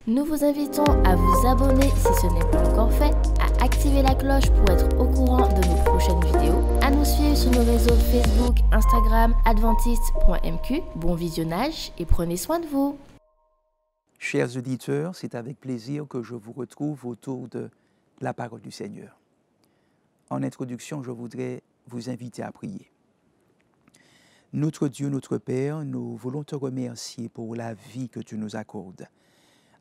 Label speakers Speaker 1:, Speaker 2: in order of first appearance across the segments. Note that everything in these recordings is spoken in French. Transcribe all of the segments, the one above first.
Speaker 1: Nous vous invitons à vous abonner si ce n'est pas encore fait, à activer la cloche pour être au courant de nos prochaines vidéos, à nous suivre sur nos réseaux Facebook, Instagram, adventiste.mq. Bon visionnage et prenez soin de vous.
Speaker 2: Chers auditeurs, c'est avec plaisir que je vous retrouve autour de la parole du Seigneur. En introduction, je voudrais vous inviter à prier. Notre Dieu, notre Père, nous voulons te remercier pour la vie que tu nous accordes,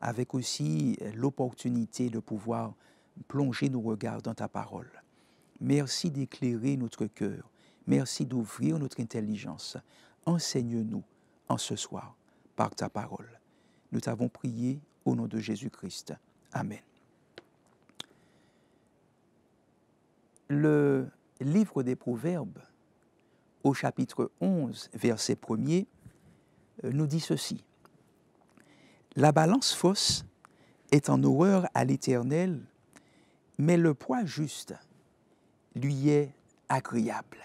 Speaker 2: avec aussi l'opportunité de pouvoir plonger nos regards dans ta parole. Merci d'éclairer notre cœur. Merci d'ouvrir notre intelligence. Enseigne-nous en ce soir par ta parole. Nous t'avons prié au nom de Jésus-Christ. Amen. Le livre des Proverbes, au chapitre 11, verset 1er, nous dit ceci. La balance fausse est en horreur à l'Éternel, mais le poids juste lui est agréable.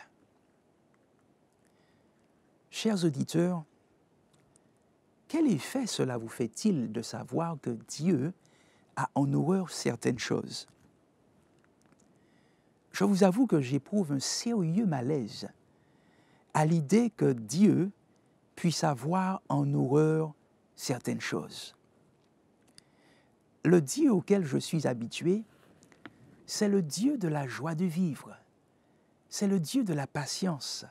Speaker 2: Chers auditeurs, quel effet cela vous fait-il de savoir que Dieu a en horreur certaines choses? Je vous avoue que j'éprouve un sérieux malaise à l'idée que Dieu puisse avoir en horreur certaines choses. Le Dieu auquel je suis habitué, c'est le Dieu de la joie de vivre, c'est le Dieu de la patience,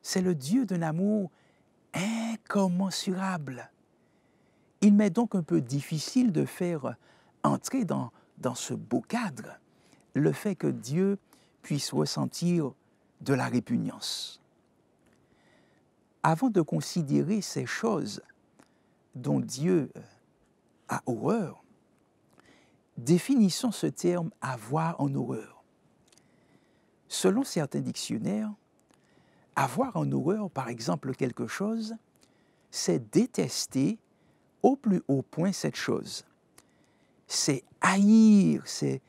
Speaker 2: c'est le Dieu d'un amour incommensurable. Il m'est donc un peu difficile de faire entrer dans ce beau cadre le fait que Dieu puisse ressentir de la répugnance. Avant de considérer ces choses dont Dieu a horreur, définissons ce terme « avoir en horreur ». Selon certains dictionnaires, avoir en horreur, par exemple, quelque chose, c'est détester au plus haut point cette chose. C'est haïr, c'est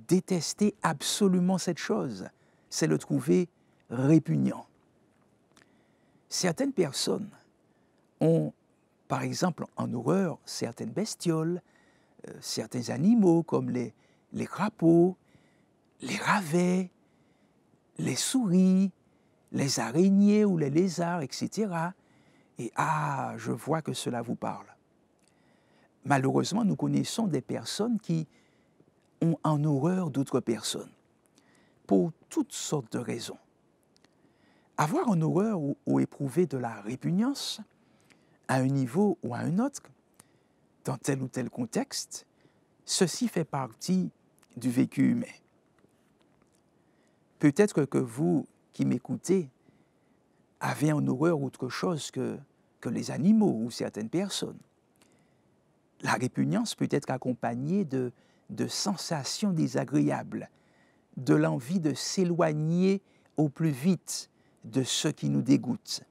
Speaker 2: détester absolument cette chose. C'est le trouver répugnant. Certaines personnes ont, par exemple, en horreur, certaines bestioles, certains animaux comme les crapauds, les ravets, les souris, les araignées ou les lézards, etc. Et je vois que cela vous parle. Malheureusement, nous connaissons des personnes qui ont en horreur d'autres personnes, pour toutes sortes de raisons. Avoir en horreur ou éprouver de la répugnance, à un niveau ou à un autre, dans tel ou tel contexte, ceci fait partie du vécu humain. Peut-être que vous qui m'écoutez avez en horreur autre chose que les animaux ou certaines personnes. La répugnance peut être accompagnée de sensations désagréables, de l'envie de s'éloigner au plus vite de ce qui nous dégoûte,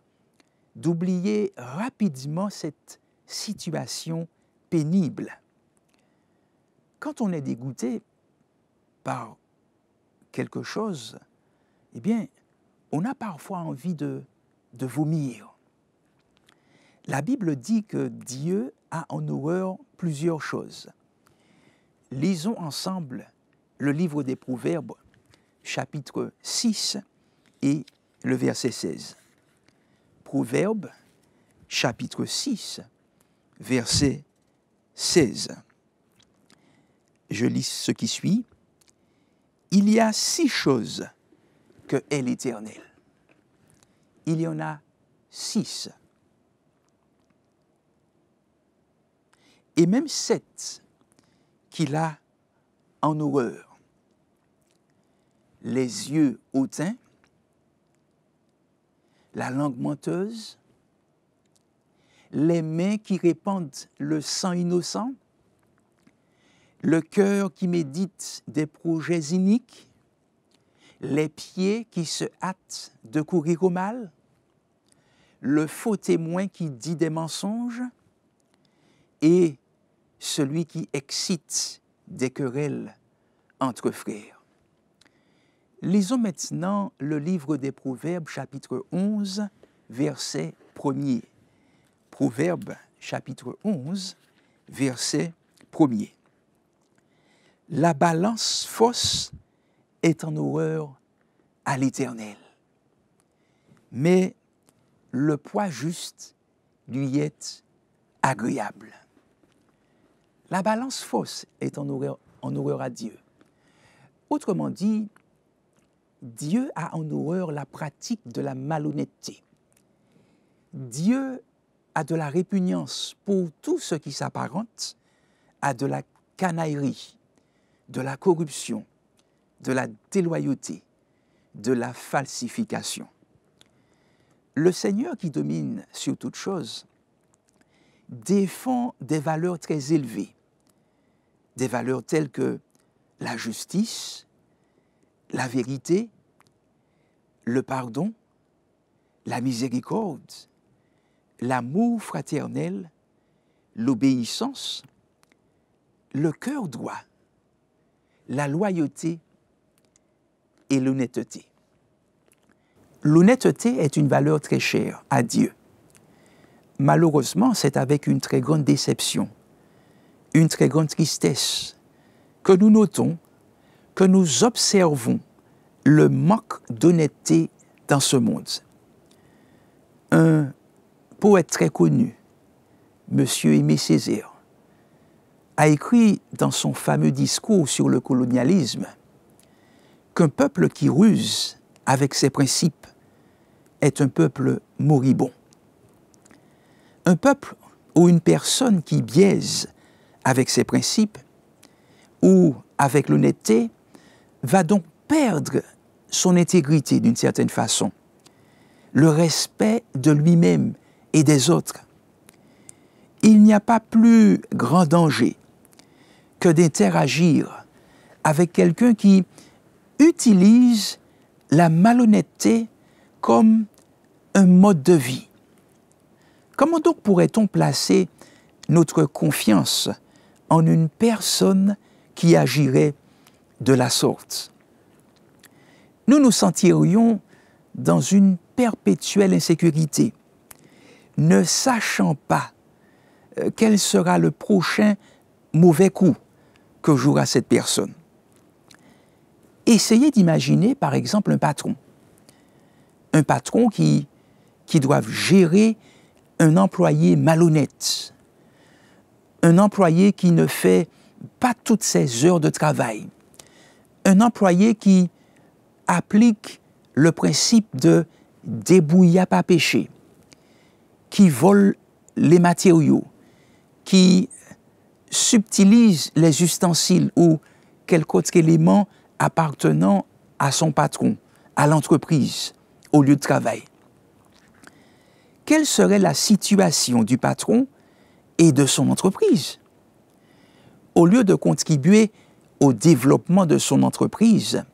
Speaker 2: d'oublier rapidement cette situation pénible. Quand on est dégoûté par quelque chose, eh bien, on a parfois envie de vomir. La Bible dit que Dieu a en horreur plusieurs choses. Lisons ensemble le livre des Proverbes, chapitre 6 et le verset 16. Proverbes, chapitre 6, verset 16. Je lis ce qui suit. Il y a 6 choses que est l'Éternel. Il y en a 6. Et même 7 qu'il a en horreur. Les yeux hautains, la langue menteuse, les mains qui répandent le sang innocent, le cœur qui médite des projets iniques, les pieds qui se hâtent de courir au mal, le faux témoin qui dit des mensonges et celui qui excite des querelles entre frères. Lisons maintenant le livre des Proverbes, chapitre 11, verset 1er. Proverbes, chapitre 11, verset 1er. La balance fausse est en horreur à l'Éternel, mais le poids juste lui est agréable. La balance fausse est en horreur à Dieu. Autrement dit, Dieu a en horreur la pratique de la malhonnêteté. Dieu a de la répugnance pour tout ce qui s'apparente à de la canaillerie, de la corruption, de la déloyauté, de la falsification. Le Seigneur qui domine sur toute chose défend des valeurs très élevées, des valeurs telles que la justice, la vérité, le pardon, la miséricorde, l'amour fraternel, l'obéissance, le cœur droit, la loyauté et l'honnêteté. L'honnêteté est une valeur très chère à Dieu. Malheureusement, c'est avec une très grande déception, une très grande tristesse, que nous notons, que nous observons le manque d'honnêteté dans ce monde. Un poète très connu, M. Aimé Césaire, a écrit dans son fameux discours sur le colonialisme qu'un peuple qui ruse avec ses principes est un peuple moribond. Un peuple ou une personne qui biaise avec ses principes ou avec l'honnêteté va donc perdre son intégrité d'une certaine façon, le respect de lui-même et des autres. Il n'y a pas plus grand danger que d'interagir avec quelqu'un qui utilise la malhonnêteté comme un mode de vie. Comment donc pourrait-on placer notre confiance en une personne qui agirait de la sorte? Nous nous sentirions dans une perpétuelle insécurité, ne sachant pas quel sera le prochain mauvais coup que jouera cette personne. Essayez d'imaginer, par exemple, un patron qui doit gérer un employé malhonnête, un employé qui ne fait pas toutes ses heures de travail, un employé qui applique le principe de débrouiller pas péché, qui vole les matériaux, qui subtilise les ustensiles ou quelque autre élément appartenant à son patron, à l'entreprise, au lieu de travail. Quelle serait la situation du patron et de son entreprise? Au lieu de contribuer au développement de son entreprise,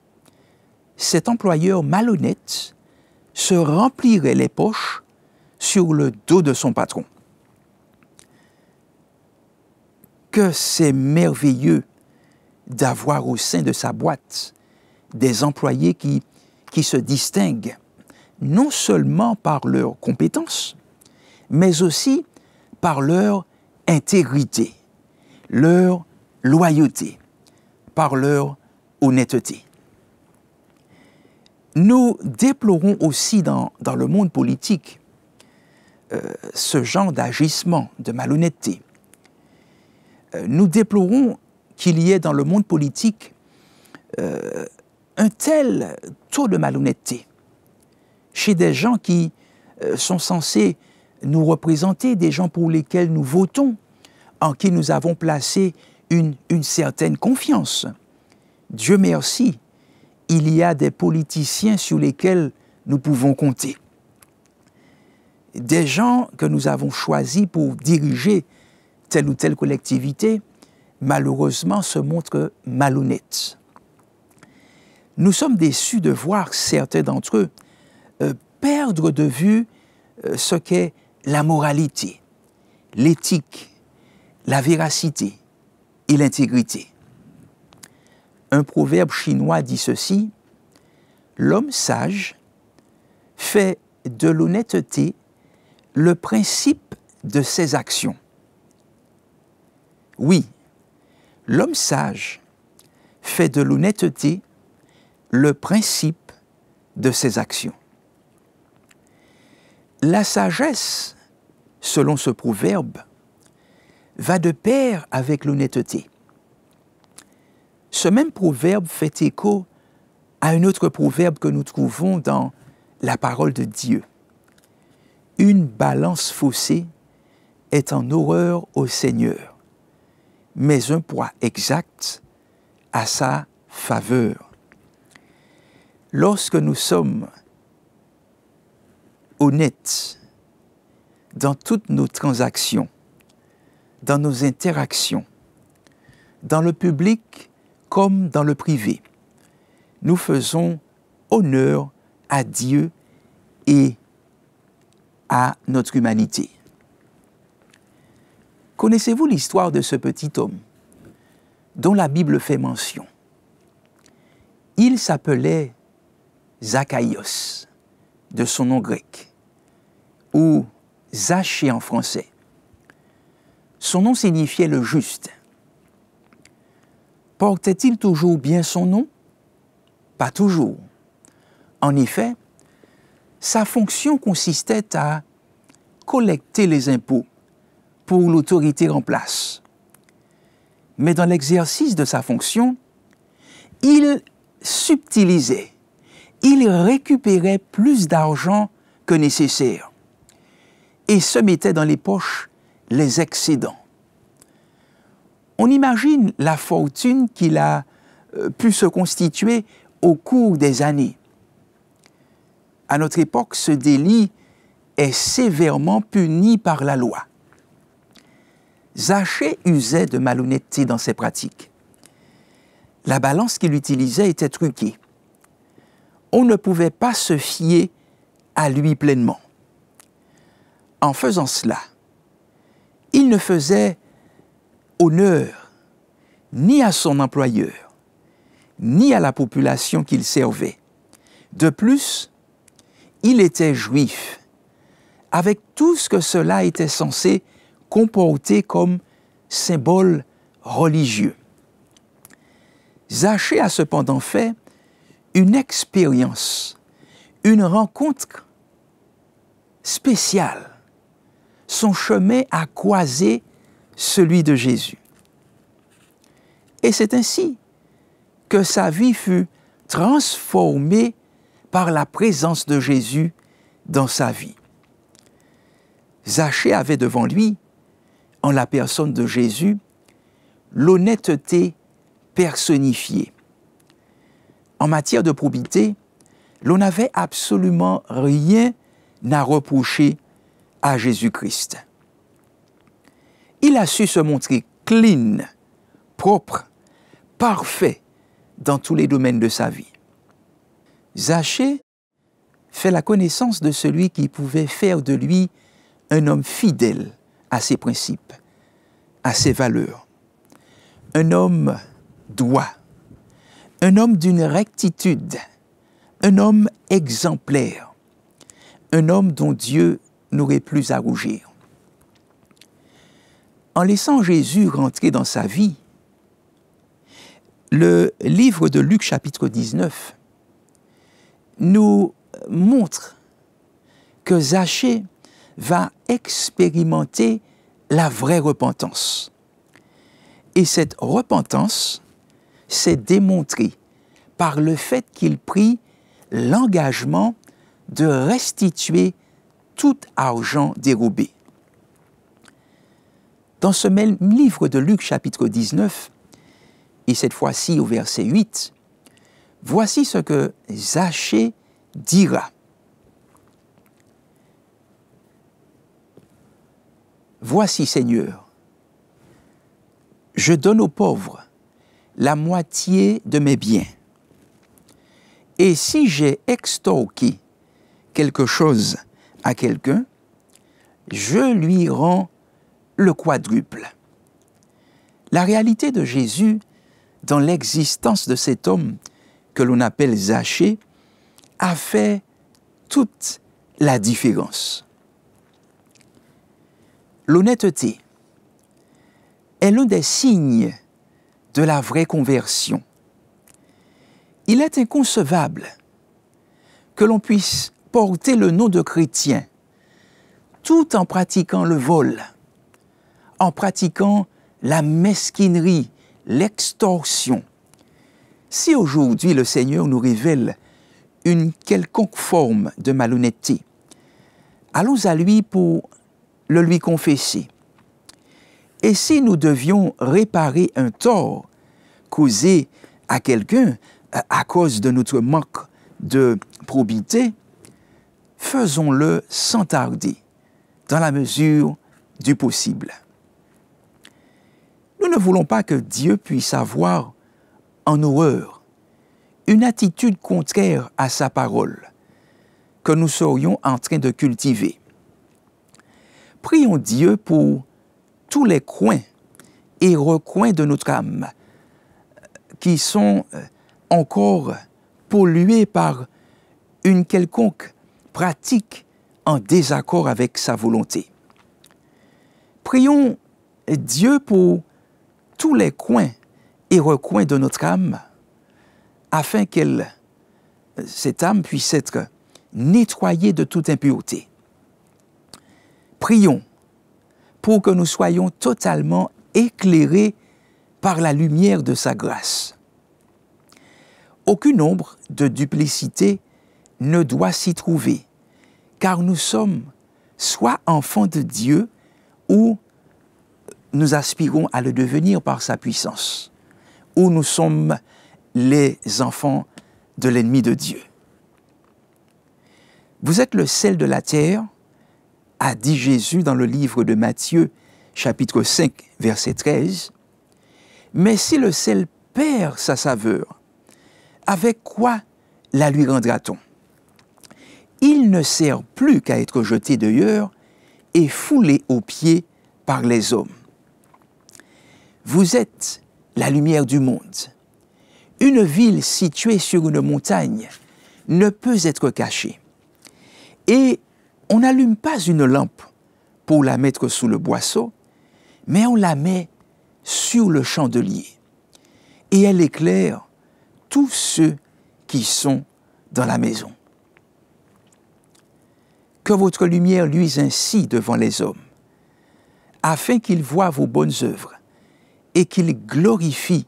Speaker 2: cet employeur malhonnête se remplirait les poches sur le dos de son patron. Que c'est merveilleux d'avoir au sein de sa boîte des employés qui se distinguent non seulement par leurs compétences, mais aussi par leur intégrité, leur loyauté, par leur honnêteté. Nous déplorons aussi dans le monde politique ce genre d'agissement, de malhonnêteté. Nous déplorons qu'il y ait dans le monde politique un tel taux de malhonnêteté chez des gens qui sont censés nous représenter, des gens pour lesquels nous votons, en qui nous avons placé une certaine confiance. Dieu merci, il y a des politiciens sur lesquels nous pouvons compter. Des gens que nous avons choisis pour diriger telle ou telle collectivité, malheureusement, se montrent malhonnêtes. Nous sommes déçus de voir certains d'entre eux perdre de vue ce qu'est la moralité, l'éthique, la véracité et l'intégrité. Un proverbe chinois dit ceci: l'homme sage fait de l'honnêteté le principe de ses actions. Oui, l'homme sage fait de l'honnêteté le principe de ses actions. La sagesse, selon ce proverbe, va de pair avec l'honnêteté. Ce même proverbe fait écho à un autre proverbe que nous trouvons dans la parole de Dieu. Une balance faussée est en horreur au Seigneur, mais un poids exact à sa faveur. Lorsque nous sommes honnêtes dans toutes nos transactions, dans nos interactions, dans le public comme dans le privé, nous faisons honneur à Dieu et à notre humanité. Connaissez-vous l'histoire de ce petit homme dont la Bible fait mention? Il s'appelait Zacchaïos, de son nom grec, ou Zachée en français. Son nom signifiait le juste. Portait-il toujours bien son nom? Pas toujours. En effet, sa fonction consistait à collecter les impôts pour l'autorité en place. Mais dans l'exercice de sa fonction, il subtilisait, il récupérait plus d'argent que nécessaire et se mettait dans les poches les excédents. On imagine la fortune qu'il a pu se constituer au cours des années. À notre époque, ce délit est sévèrement puni par la loi. Zachée usait de malhonnêteté dans ses pratiques. La balance qu'il utilisait était truquée. On ne pouvait pas se fier à lui pleinement. En faisant cela, il ne faisait honneur ni à son employeur, ni à la population qu'il servait. De plus, il était juif, avec tout ce que cela était censé comporter comme symbole religieux. Zachée a cependant fait une expérience, une rencontre spéciale. Son chemin a croisé celui de Jésus. Et c'est ainsi que sa vie fut transformée par la présence de Jésus dans sa vie. Zachée avait devant lui, en la personne de Jésus, l'honnêteté personnifiée. En matière de probité, l'on n'avait absolument rien à reprocher à Jésus-Christ. Il a su se montrer clean, propre, parfait dans tous les domaines de sa vie. Zachée fait la connaissance de celui qui pouvait faire de lui un homme fidèle à ses principes, à ses valeurs, un homme droit, un homme d'une rectitude, un homme exemplaire, un homme dont Dieu n'aurait plus à rougir. En laissant Jésus rentrer dans sa vie, le livre de Luc chapitre 19 nous montre que Zachée va expérimenter la vraie repentance. Et cette repentance s'est démontrée par le fait qu'il prit l'engagement de restituer tout argent dérobé. Dans ce même livre de Luc chapitre 19, et cette fois-ci au verset 8, voici ce que Zachée dira. Voici, Seigneur, je donne aux pauvres la moitié de mes biens. Et si j'ai extorqué quelque chose à quelqu'un, je lui rends le quadruple. La réalité de Jésus dans l'existence de cet homme que l'on appelle Zachée a fait toute la différence. L'honnêteté est l'un des signes de la vraie conversion. Il est inconcevable que l'on puisse porter le nom de chrétien tout en pratiquant le vol, en pratiquant la mesquinerie, l'extorsion. Si aujourd'hui le Seigneur nous révèle une quelconque forme de malhonnêteté, allons à lui pour le lui confesser. Et si nous devions réparer un tort causé à quelqu'un à cause de notre manque de probité, faisons-le sans tarder, dans la mesure du possible. Nous ne voulons pas que Dieu puisse avoir en horreur une attitude contraire à sa parole que nous serions en train de cultiver. Prions Dieu pour tous les coins et recoins de notre âme qui sont encore pollués par une quelconque pratique en désaccord avec sa volonté. Prions Dieu pour tous les coins et recoins de notre âme afin que cette âme puisse être nettoyée de toute impureté. Prions pour que nous soyons totalement éclairés par la lumière de sa grâce. Aucune ombre de duplicité ne doit s'y trouver, car nous sommes soit enfants de Dieu ou nous aspirons à le devenir par sa puissance, ou nous sommes les enfants de l'ennemi de Dieu. Vous êtes le sel de la terre, a dit Jésus dans le livre de Matthieu, chapitre 5, verset 13. Mais si le sel perd sa saveur, avec quoi la lui rendra-t-on? Il ne sert plus qu'à être jeté dehors et foulé aux pieds par les hommes. Vous êtes la lumière du monde. Une ville située sur une montagne ne peut être cachée. Et on n'allume pas une lampe pour la mettre sous le boisseau, mais on la met sur le chandelier. Et elle éclaire tous ceux qui sont dans la maison. Que votre lumière luise ainsi devant les hommes, afin qu'ils voient vos bonnes œuvres et qu'ils glorifient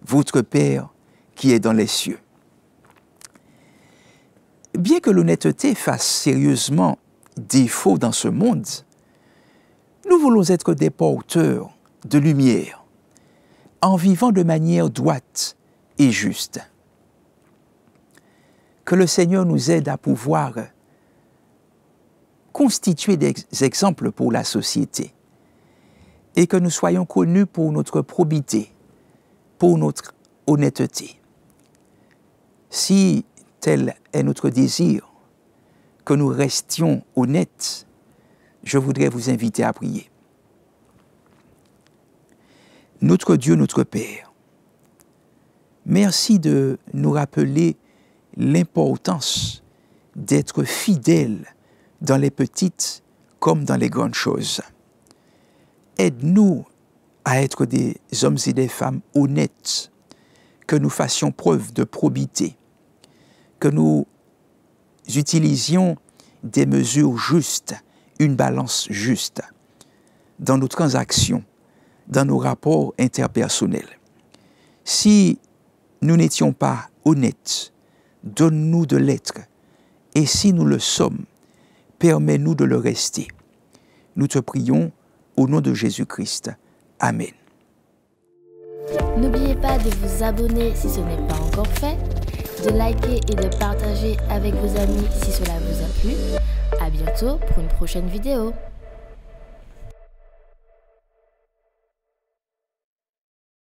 Speaker 2: votre Père qui est dans les cieux. Bien que l'honnêteté fasse sérieusement défaut dans ce monde, nous voulons être des porteurs de lumière, en vivant de manière droite et juste. Que le Seigneur nous aide à pouvoir constituer des exemples pour la société et que nous soyons connus pour notre probité, pour notre honnêteté. Si tel est notre désir, que nous restions honnêtes, je voudrais vous inviter à prier. Notre Dieu, notre Père, merci de nous rappeler l'importance d'être fidèles dans les petites comme dans les grandes choses. Aide-nous à être des hommes et des femmes honnêtes, que nous fassions preuve de probité, que nous utilisions des mesures justes, une balance juste dans nos transactions, dans nos rapports interpersonnels. Si nous n'étions pas honnêtes, donne-nous de l'être, et si nous le sommes, permets-nous de le rester. Nous te prions au nom de Jésus-Christ. Amen.
Speaker 1: N'oubliez pas de vous abonner si ce n'est pas encore fait, de liker et de partager avec vos amis si cela vous a plu. À bientôt pour une prochaine vidéo.